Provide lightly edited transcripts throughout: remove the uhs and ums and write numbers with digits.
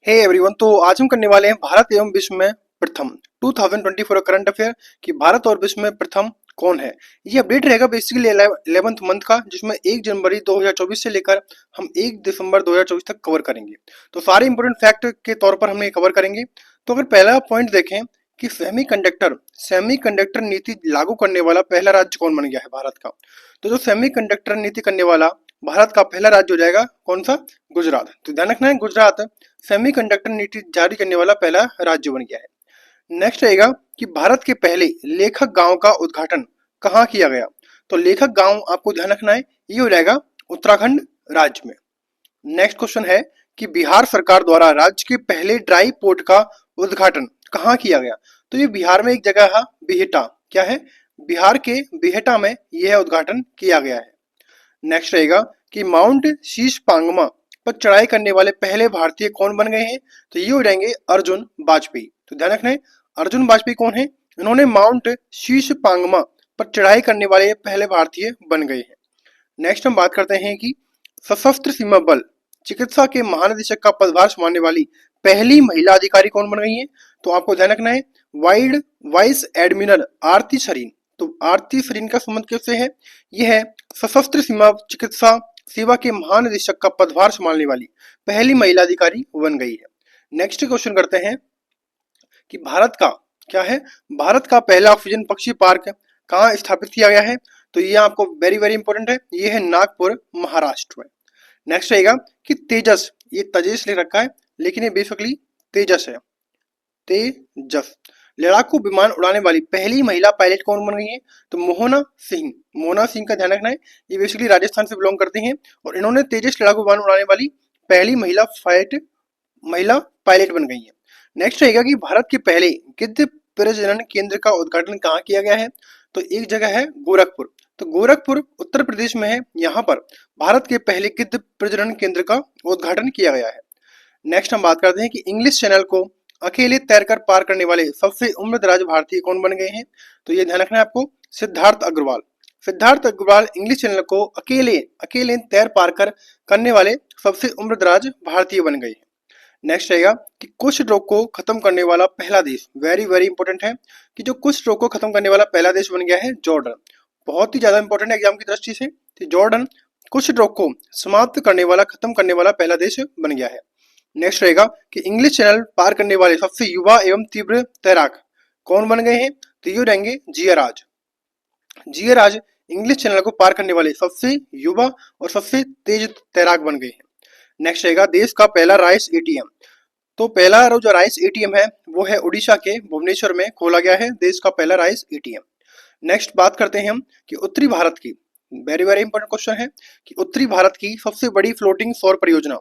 Hey everyone, तो आज हम करने वाले हैं भारत एवं विश्व में प्रथम 2024 करंट अफेयर कि भारत और विश्व में प्रथम कौन है। ये अपडेट रहेगा बेसिकली 11th मंथ का, जिसमें 1 जनवरी 2024 से लेकर हम 1 दिसंबर 2024 तक कवर करेंगे। तो सारे इंपोर्टेंट फैक्ट के तौर पर हम ये कवर करेंगे। तो अगर पहला पॉइंट देखें कि सेमीकंडक्टर नीति लागू करने वाला पहला राज्य कौन बन गया है भारत का। तो जो सेमीकंडक्टर नीति करने वाला भारत का पहला राज्य हो जाएगा कौन सा? गुजरात। तो ध्यान रखना है, गुजरात सेमीकंडक्टर नीति जारी करने वाला पहला राज्य बन गया है। नेक्स्ट रहेगा कि भारत के पहले लेखक गांव का उद्घाटन कहाँ किया गया। तो लेखक गांव आपको ध्यान रखना है, ये हो जाएगा उत्तराखंड राज्य में। नेक्स्ट क्वेश्चन है कि बिहार सरकार द्वारा राज्य के पहले ड्राई पोर्ट का उद्घाटन कहाँ किया गया। तो ये बिहार में एक जगह है बिहटा, क्या है? बिहार के बिहटा में यह उद्घाटन किया गया है। नेक्स्ट रहेगा कि माउंट शीश पांगमा पर चढ़ाई करने वाले पहले भारतीय कौन बन गए हैं। तो ये हो जाएंगे अर्जुन वाजपेयी। तो ध्यान रखना है, अर्जुन वाजपेयी कौन है? इन्होंने माउंट शीश पांगमा पर चढ़ाई करने वाले पहले भारतीय बन गए हैं। नेक्स्ट हम बात करते हैं कि सशस्त्र सीमा बल चिकित्सा के महानिदेशक का पदभार संभालने वाली पहली महिला अधिकारी कौन बन गई है। तो आपको ध्यान रखना है, वाइड वाइस एडमिरल आरती सरीन। तो आरती सरीन का संबंध किससे है? यह है सशस्त्र सीमा चिकित्सा सेवा के महानिदेशक का पदभार संभालने वाली पहली महिला अधिकारी बन गई है। नेक्स्ट क्वेश्चन करते हैं कि भारत का क्या है? भारत का पहला ऑक्सीजन पक्षी पार्क कहाँ स्थापित किया गया है। तो ये आपको वेरी वेरी इंपॉर्टेंट है, ये है नागपुर महाराष्ट्र में। नेक्स्ट रहेगा कि तेजस, ये तेजस लिख रखा है लेकिन ये बेसिकली तेजस है, तेजस। लड़ाकू विमान उड़ाने वाली पहली महिला पायलट कौन बन गई है। तो मोहना सिंह। मोहना सिंह का ध्यान रखना है, ये बेसिकली राजस्थान से बिलोंग करती हैं और इन्होंने तेजस लड़ाकू विमान उड़ाने वाली पहली महिला पायलट बन गई है। नेक्स्ट रहेगा कि भारत के पहले गिद्ध प्रजनन केंद्र का उद्घाटन कहाँ किया गया है। तो एक जगह है गोरखपुर। तो गोरखपुर उत्तर प्रदेश में है, यहाँ पर भारत के पहले गिद्ध प्रजनन केंद्र का उद्घाटन किया गया है। नेक्स्ट हम बात करते हैं कि इंग्लिश चैनल को अकेले तैरकर पार करने वाले सबसे उम्रदराज भारतीय कौन बन गए हैं। तो ये ध्यान रखना है आपको, सिद्धार्थ अग्रवाल। सिद्धार्थ अग्रवाल इंग्लिश चैनल को अकेले तैर पार कर करने वाले सबसे उम्रदराज भारतीय बन गए हैं। नेक्स्ट रहेगा कि कुष्ठ रोग को खत्म करने वाला पहला देश, वेरी वेरी इंपॉर्टेंट है कि जो कुष्ठ रोग को खत्म करने वाला पहला देश बन गया है जॉर्डन। बहुत ही ज्यादा इंपॉर्टेंट है एग्जाम की दृष्टि से। तो जॉर्डन कुष्ठ रोग को समाप्त करने वाला, खत्म करने वाला पहला देश बन गया है। नेक्स्ट रहेगा कि इंग्लिश चैनल पार करने वाले सबसे युवा एवं तीव्र तैराक कौन बन गए हैं। तो ये रहेंगे जियाराज। जियाराज इंग्लिश चैनल को पार करने वाले सबसे युवा और सबसे तेज तैराक बन गए हैं। नेक्स्ट रहेगा देश का पहला राइस एटीएम। तो पहला जो राइस एटीएम है वो है उड़ीसा के भुवनेश्वर में खोला गया है, देश का पहला राइस एटीएम। नेक्स्ट बात करते हैं हम कि उत्तरी भारत की, वेरी वेरी इंपॉर्टेंट क्वेश्चन है कि उत्तरी भारत की सबसे बड़ी फ्लोटिंग सौर परियोजना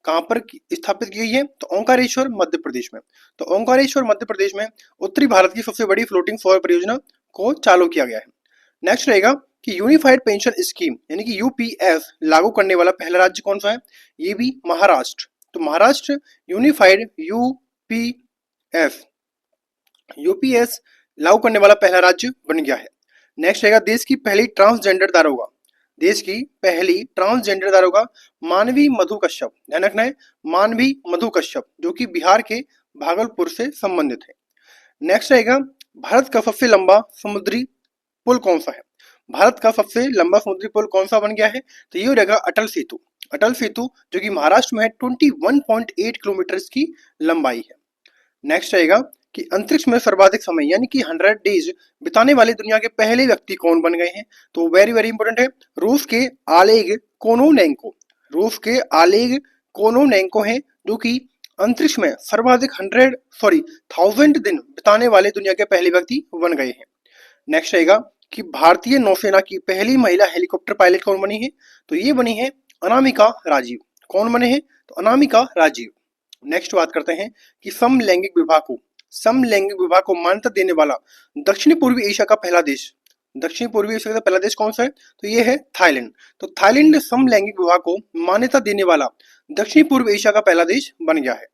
कहां पर स्थापित की गई है। तो ओंकारेश्वर मध्य प्रदेश में। तो ओंकारेश्वर मध्य प्रदेश में उत्तरी भारत की सबसे बड़ी फ्लोटिंग सौर परियोजना को चालू किया गया है। नेक्स्ट रहेगा कि यूनिफाइड पेंशन स्कीम यानी कि यूपीएस लागू करने वाला पहला राज्य कौन सा है। ये भी महाराष्ट्र। तो महाराष्ट्र यूनिफाइड यूपीएस लागू करने वाला पहला राज्य बन गया है। नेक्स्ट रहेगा देश की पहली ट्रांसजेंडर दारोगा, देश की पहली ट्रांसजेंडर दारोगा मानवी मधु कश्यप। ध्यान रखना है, मानवी मधु कश्यप, जो कि बिहार के भागलपुर से संबंधित है। नेक्स्ट रहेगा भारत का सबसे लंबा समुद्री पुल कौन सा है। भारत का सबसे लंबा समुद्री पुल कौन सा बन गया है। तो ये रहेगा अटल सेतु। अटल सेतु जो कि महाराष्ट्र में है, 21.8 किलोमीटर की लंबाई है। नेक्स्ट रहेगा कि अंतरिक्ष में सर्वाधिक समय यानी कि 100 डेज बिताने वाले दुनिया के पहले व्यक्ति कौन बन गए हैं। तो वेरी वेरी इंपॉर्टेंट है, रूस के आलेग कोनोनेंको। रूस के आलेग कोनोनेंको हैं जो कि अंतरिक्ष में सर्वाधिक 1000 दिन बिताने वाले दुनिया के पहले व्यक्ति बन गए हैं। नेक्स्ट रहेगा कि भारतीय नौसेना की पहली महिला हेलीकॉप्टर पायलट कौन बनी है। तो ये बनी है अनामिका राजीव। कौन बने हैं? तो अनामिका राजीव। नेक्स्ट बात करते हैं कि समलैंगिक विवाह को मान्यता देने वाला दक्षिण पूर्वी एशिया का पहला देश, दक्षिण पूर्वी एशिया का पहला देश कौन सा है। तो ये है थाईलैंड। तो थाईलैंड समलैंगिक विवाह को मान्यता देने वाला दक्षिण पूर्व एशिया का पहला देश बन गया है।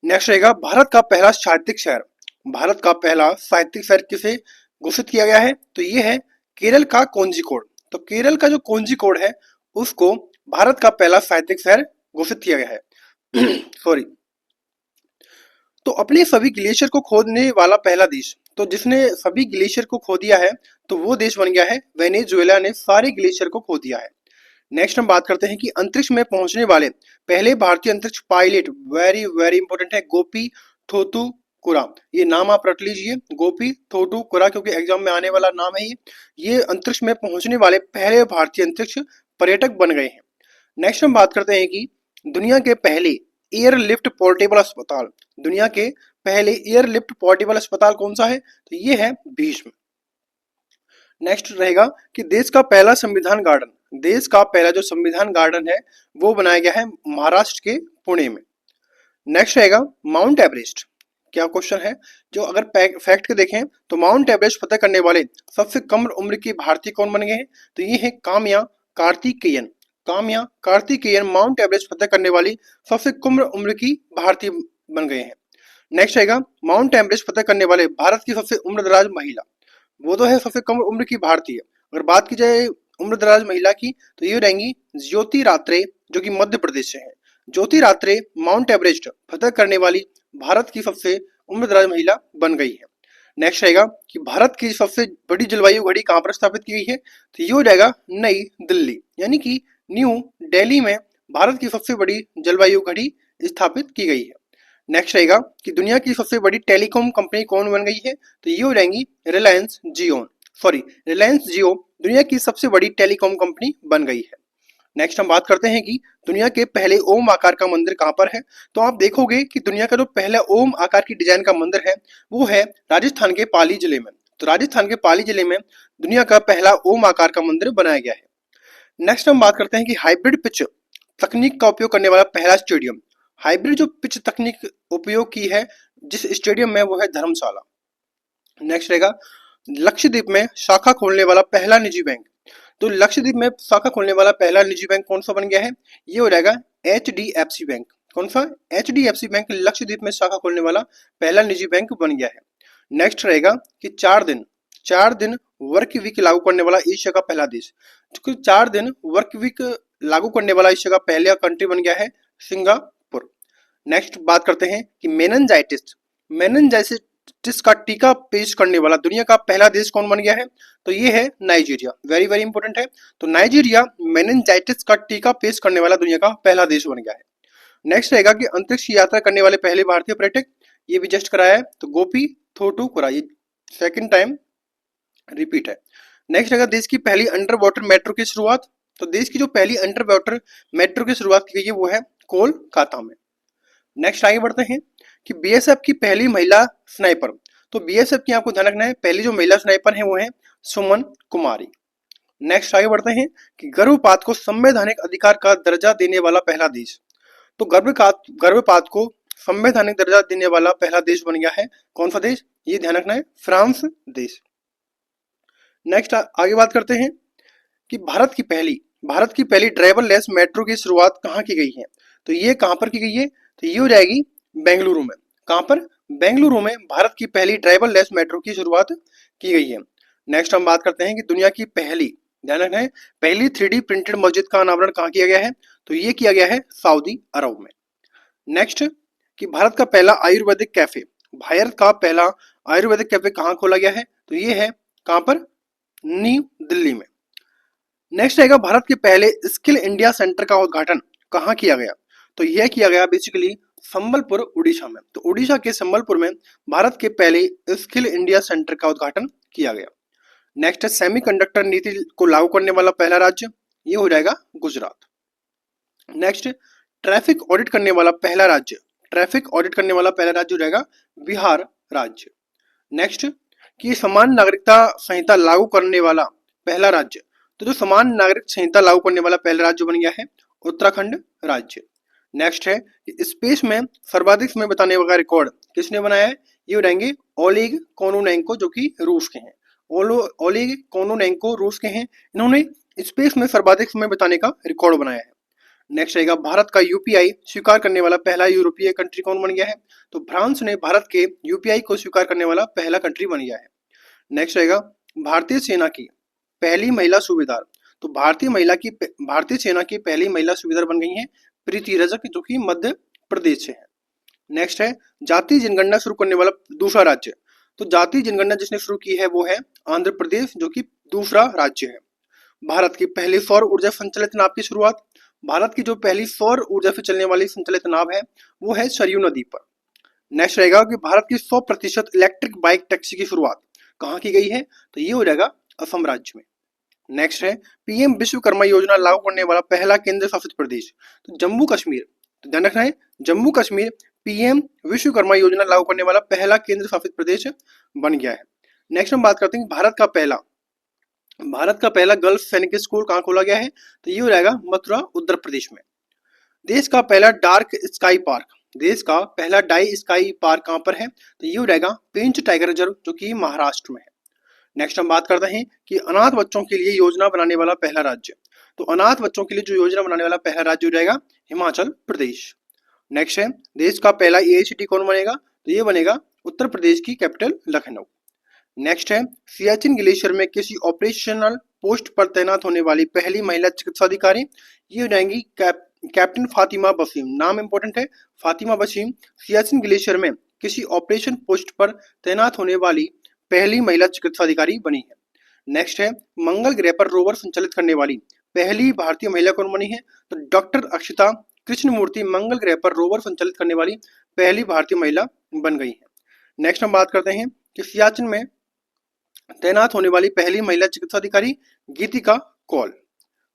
नेक्स्ट रहेगा भारत का पहला साहित्यिक शहर, भारत का पहला साहित्यिक शहर किसे घोषित किया गया है। तो ये है केरल का कोझिकोड। तो केरल का जो कोझिकोड है उसको भारत का पहला साहित्यिक शहर घोषित किया गया है। सॉरी, तो अपने सभी ग्लेशियर को खोदने वाला पहला देश, तो जिसने सभी ग्लेशियर को खो दिया है तो वो देश बन गया है वेनेजुएला ने सारे ग्लेशियर को खो दिया है। नेक्स्ट हम बात करते हैं कि अंतरिक्ष में पहुंचने वाले पहले भारतीय अंतरिक्ष पायलट, वेरी वेरी इंपॉर्टेंट है, गोपी थोतु कुरा। ये नाम आप रट लीजिए, गोपी थोटू कुरा, क्योंकि एग्जाम में आने वाला नाम है ये अंतरिक्ष में पहुंचने वाले पहले भारतीय अंतरिक्ष पर्यटक बन गए हैं। नेक्स्ट हम बात करते हैं कि दुनिया के पहले एयरलिफ्ट पोर्टेबल अस्पताल, दुनिया के पहले एयरलिफ्ट पोर्टेबल अस्पताल कौन सा है, तो ये है भीष्म। नेक्स्ट रहेगा कि देश का पहला संविधान गार्डन, देश का पहला जो संविधान गार्डन है वो बनाया गया है महाराष्ट्र के पुणे में। नेक्स्ट रहेगा माउंट एवरेस्ट। क्या क्वेश्चन है, जो अगर फैक्ट के देखें तो माउंट एवरेस्ट फतेह करने वाले सबसे कम उम्र की भारतीय कौन बन गए हैं, तो ये है काम्या कार्तिकेयन। काम्या कार्तिकेयन माउंट एवरेस्ट फतेह करने वाली सबसे कम उम्र की भारतीय बन गए हैं। नेक्स्ट रहेगा माउंट एवरेस्ट फतेह करने वाले भारत की सबसे उम्रदराज महिला, वो तो है सबसे कम उम्र की भारतीय। अगर बात की जाए उम्रदराज महिला की तो ये रहेंगी ज्योति रात्रे, जो कि मध्य प्रदेश से है। ज्योति रात्रे माउंट एवरेस्ट फतेह करने वाली भारत की सबसे उम्रदराज महिला बन गई है। नेक्स्ट रहेगा कि भारत की सबसे बड़ी जलवायु घड़ी कहाँ पर स्थापित की गई है, तो ये हो जाएगा नई दिल्ली, यानी कि न्यू दिल्ली में भारत की सबसे बड़ी जलवायु घड़ी स्थापित की गई है। नेक्स्ट रहेगा कि दुनिया की सबसे बड़ी टेलीकॉम कंपनी कौन बन गई है, तो ये हो जाएंगी रिलायंस जियो, रिलायंस जियो दुनिया की सबसे बड़ी टेलीकॉम कंपनी बन गई है। नेक्स्ट हम बात करते हैं कि दुनिया के पहले ओम आकार का मंदिर कहाँ पर है, तो आप देखोगे कि दुनिया का जो पहला ओम आकार की डिजाइन का मंदिर है वो है राजस्थान के पाली जिले में। तो राजस्थान के पाली जिले में दुनिया का पहला ओम आकार का मंदिर बनाया गया है। नेक्स्ट हम बात करते हैं कि हाइब्रिड पिच तकनीक का उपयोग करने वाला पहला स्टेडियम, हाइब्रिड जो पिच तकनीक उपयोग की है जिस स्टेडियम में वो है धर्मशाला। नेक्स्ट रहेगा लक्षद्वीप में शाखा खोलने वाला पहला निजी बैंक, तो लक्षद्वीप में शाखा खोलने वाला पहला निजी बैंक कौन सा बन गया है, ये हो जाएगा HDFC बैंक। कौन सा, HDFC बैंक लक्षद्वीप में शाखा खोलने वाला पहला निजी बैंक बन गया है। नेक्स्ट रहेगा कि 4 दिन वर्क वीक लागू करने वाला एशिया का पहला देश, क्योंकि 4 दिन वर्क वीक लागू करने वाला एशिया का पहला कंट्री बन गया है सिंगापुर। नेक्स्ट बात करते हैं कि मेनिनजाइटिस का टीका पेश करने वाला दुनिया का पहला देश कौन बन गया है, तो ये है नाइजीरिया, वेरी वेरी इंपॉर्टेंट है। तो नाइजीरिया मेनिनजाइटिस का टीका पेश करने वाला दुनिया का पहला देश बन गया है। नेक्स्ट रहेगा कि अंतरिक्ष की यात्रा करने वाले पहले भारतीय पर्यटक, ये भी जस्ट कराया है, तो गोपी थोटू कुरा, ये सेकंड टाइम रिपीट है। नेक्स्ट रहेगा देश की पहली अंडर वाटर मेट्रो की शुरुआत, तो देश की जो पहली अंडर वाटर मेट्रो की शुरुआत की गई है वो है कोलकाता में। नेक्स्ट आगे बढ़ते हैं कि बीएसएफ की पहली महिला स्नाइपर, तो बीएसएफ की आपको ध्यान रखना है पहली जो महिला स्नाइपर है वो है सुमन कुमारी। नेक्स्ट आगे बढ़ते हैं कि गर्भपात को संवैधानिक अधिकार का दर्जा देने वाला पहला देश, तो गर्भपात को संवैधानिक दर्जा देने वाला पहला देश बन गया है कौन सा देश, ये ध्यान रखना है फ्रांस देश। नेक्स्ट आगे बात करते हैं कि भारत की पहली ड्राइवरलेस मेट्रो की शुरुआत कहाँ की गई है, तो ये कहाँ पर की गई है, तो ये हो जाएगी बेंगलुरु में। कहाँ पर, बेंगलुरु में भारत की पहली ड्राइवरलेस मेट्रो की शुरुआत की गई है। नेक्स्ट हम बात करते हैं कि दुनिया की पहली, ध्यान रखना है, पहली 3D प्रिंटेड मस्जिद का अनावरण कहाँ किया गया है, तो ये किया गया है सऊदी अरब में। नेक्स्ट कि भारत का पहला आयुर्वेदिक कैफे, भारत का पहला आयुर्वेदिक कैफे कहाँ खोला गया है, तो ये है कहाँ पर, न्यू दिल्ली में। नेक्स्ट रहेगा भारत के पहले स्किल इंडिया सेंटर का उद्घाटन कहाँ किया गया, तो यह किया गया बेसिकली संबलपुर उड़ीसा में। तो उड़ीसा के संबलपुर में भारत के पहले स्किल इंडिया सेंटर का उद्घाटन किया गया। नेक्स्ट है सेमीकंडक्टर नीति को लागू करने वाला पहला राज्य, ये हो जाएगा गुजरात। नेक्स्ट ट्रैफिक ऑडिट करने वाला पहला राज्य, हो जाएगा बिहार राज्य। नेक्स्ट कि समान नागरिकता संहिता लागू करने वाला पहला राज्य, तो जो समान नागरिक संहिता लागू करने वाला पहला राज्य बन गया है उत्तराखंड राज्य। नेक्स्ट है कि स्पेस में सर्वाधिक समय बिताने वाला रिकॉर्ड किसने बनाया है, ये हो जाएंगे ओलेग कोनोनेंको, जो कि रूस के हैं। ओलेग कोनोनेंको रूस के हैं, इन्होंने स्पेस में सर्वाधिक समय बिताने का रिकॉर्ड बनाया है। नेक्स्ट रहेगा भारत का यूपीआई स्वीकार करने वाला पहला यूरोपीय कंट्री कौन बन गया है, तो फ्रांस ने भारत के यूपीआई को स्वीकार करने वाला पहला कंट्री बन गया है। नेक्स्ट रहेगा भारतीय सेना की पहली महिला सूबेदार, तो भारतीय सेना की पहली महिला सूबेदार बन गई हैं प्रीति रजक, जो कि मध्य प्रदेश से है। नेक्स्ट है जातीय जनगणना शुरू करने वाला दूसरा राज्य। तो जातीय जनगणना जिसने शुरू की है वो है आंध्र प्रदेश, जो कि दूसरा राज्य है। भारत की पहली सौर ऊर्जा संचालित नाव की शुरुआत। भारत की जो पहली सौर ऊर्जा से चलने वाली संचालित नाव है वो है सरयू नदी पर। नेक्स्ट रहेगा कि भारत की 100% इलेक्ट्रिक बाइक टैक्सी की शुरुआत कहाँ की गई है, तो ये हो जाएगा असम राज्य में। नेक्स्ट है पीएम विश्वकर्मा योजना लागू करने वाला पहला केंद्र शासित प्रदेश, तो जम्मू कश्मीर। तो ध्यान रखना है जम्मू कश्मीर पीएम विश्वकर्मा योजना लागू करने वाला पहला केंद्र शासित प्रदेश बन गया है। नेक्स्ट हम बात करते हैं भारत का पहला गर्ल्स सैनिक स्कूल कहाँ खोला गया है, तो ये हो जाएगा मथुरा उत्तर प्रदेश में। देश का पहला डार्क स्काई पार्क, देश का पहला डाई स्काई पार्क कहाँ पर है, तो ये हो जाएगा पेंच टाइगर रिजर्व, जो कि महाराष्ट्र में है। नेक्स्ट हम बात करते हैं कि अनाथ बच्चों के लिए योजना बनाने वाला पहला राज्य। तो अनाथ बच्चों के लिए जो योजना बनाने वाला पहला राज्य हो जाएगा हिमाचल प्रदेश। नेक्स्ट है देश का पहला एआई सिटी कौन बनेगा, तो ये बनेगा उत्तर प्रदेश की कैपिटल लखनऊ। नेक्स्ट है सियाचिन ग्लेशियर में किसी ऑपरेशनल पोस्ट पर तैनात होने वाली पहली महिला चिकित्सा अधिकारी, ये हो जाएंगी कैप्टन फातिमा बसीम। नाम इंपॉर्टेंट है, फातिमा बसीम सियाचिन ग्लेशियर में किसी ऑपरेशन पोस्ट पर तैनात होने वाली पहली महिला चिकित्सा अधिकारी बनी है। नेक्स्ट है मंगल ग्रह पर रोवर संचालित करने वाली पहली भारतीय महिला कौन बनी है, तो डॉक्टर अक्षिता कृष्णमूर्ति मंगल ग्रह पर रोवर संचालित करने वाली पहली भारतीय महिला बन गई है। नेक्स्ट हम बात करते हैं कि सियाचिन में तैनात होने वाली पहली महिला चिकित्सा अधिकारी गीतिका कौल।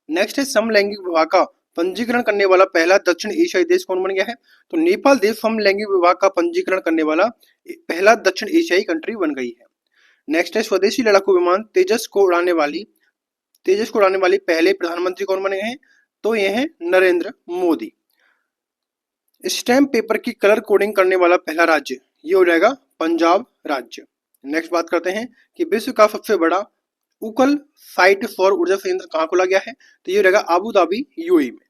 नेक्स्ट है समलैंगिक विवाह का पंजीकरण करने वाला पहला दक्षिण एशियाई देश कौन बन गया है, तो नेपाल देश समलैंगिक विवाह का पंजीकरण करने वाला पहला दक्षिण एशियाई कंट्री बन गई है। नेक्स्ट है स्वदेशी लड़ाकू विमान तेजस को उड़ाने वाली पहले प्रधानमंत्री कौन बने हैं, तो ये हैं नरेंद्र मोदी। स्टैम्प पेपर की कलर कोडिंग करने वाला पहला राज्य, ये हो जाएगा पंजाब राज्य। नेक्स्ट बात करते हैं कि विश्व का सबसे बड़ा उकल साइट सौर ऊर्जा संयंत्र कहाँ खोला गया है, तो ये रहेगा अबू धाबी यूएई में।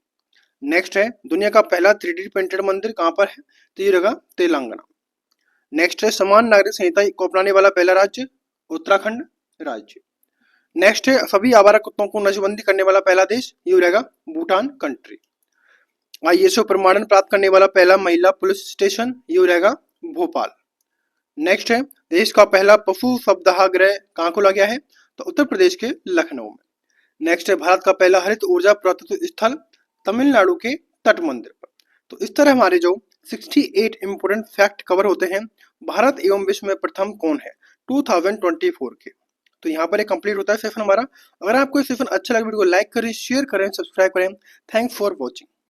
नेक्स्ट है दुनिया का पहला 3D प्रिंटेड मंदिर कहाँ पर है, तो ये रहेगा तेलंगाना। नेक्स्ट है समान नागरिक संहिता को अपनाने वाला पहला राज्य उत्तराखंड राज्य। नेक्स्ट है सभी आवारा कुत्तों को नशबंदी करने वाला पहला देश, ये हो जाएगा भूटान कंट्री। आईएसओ प्रमाणन प्राप्त करने वाला पहला महिला पुलिस स्टेशन, ये हो जाएगा भोपाल। नेक्स्ट है देश का पहला पशु शवदाह कहाँ खोला गया है, तो उत्तर प्रदेश के लखनऊ में। नेक्स्ट है भारत का पहला हरित ऊर्जा पुरातत्व स्थल तमिलनाडु के तट मंदिर पर। तो इस तरह हमारे जो 68 इंपोर्टेंट फैक्ट कवर होते हैं भारत एवं विश्व में प्रथम कौन है 2024 के। तो यहाँ पर एक कंप्लीट होता है सेशन हमारा। अगर आपको ये सेशन अच्छा लगे वीडियो को लाइक करें, शेयर करें, सब्सक्राइब करें। Thanks for watching.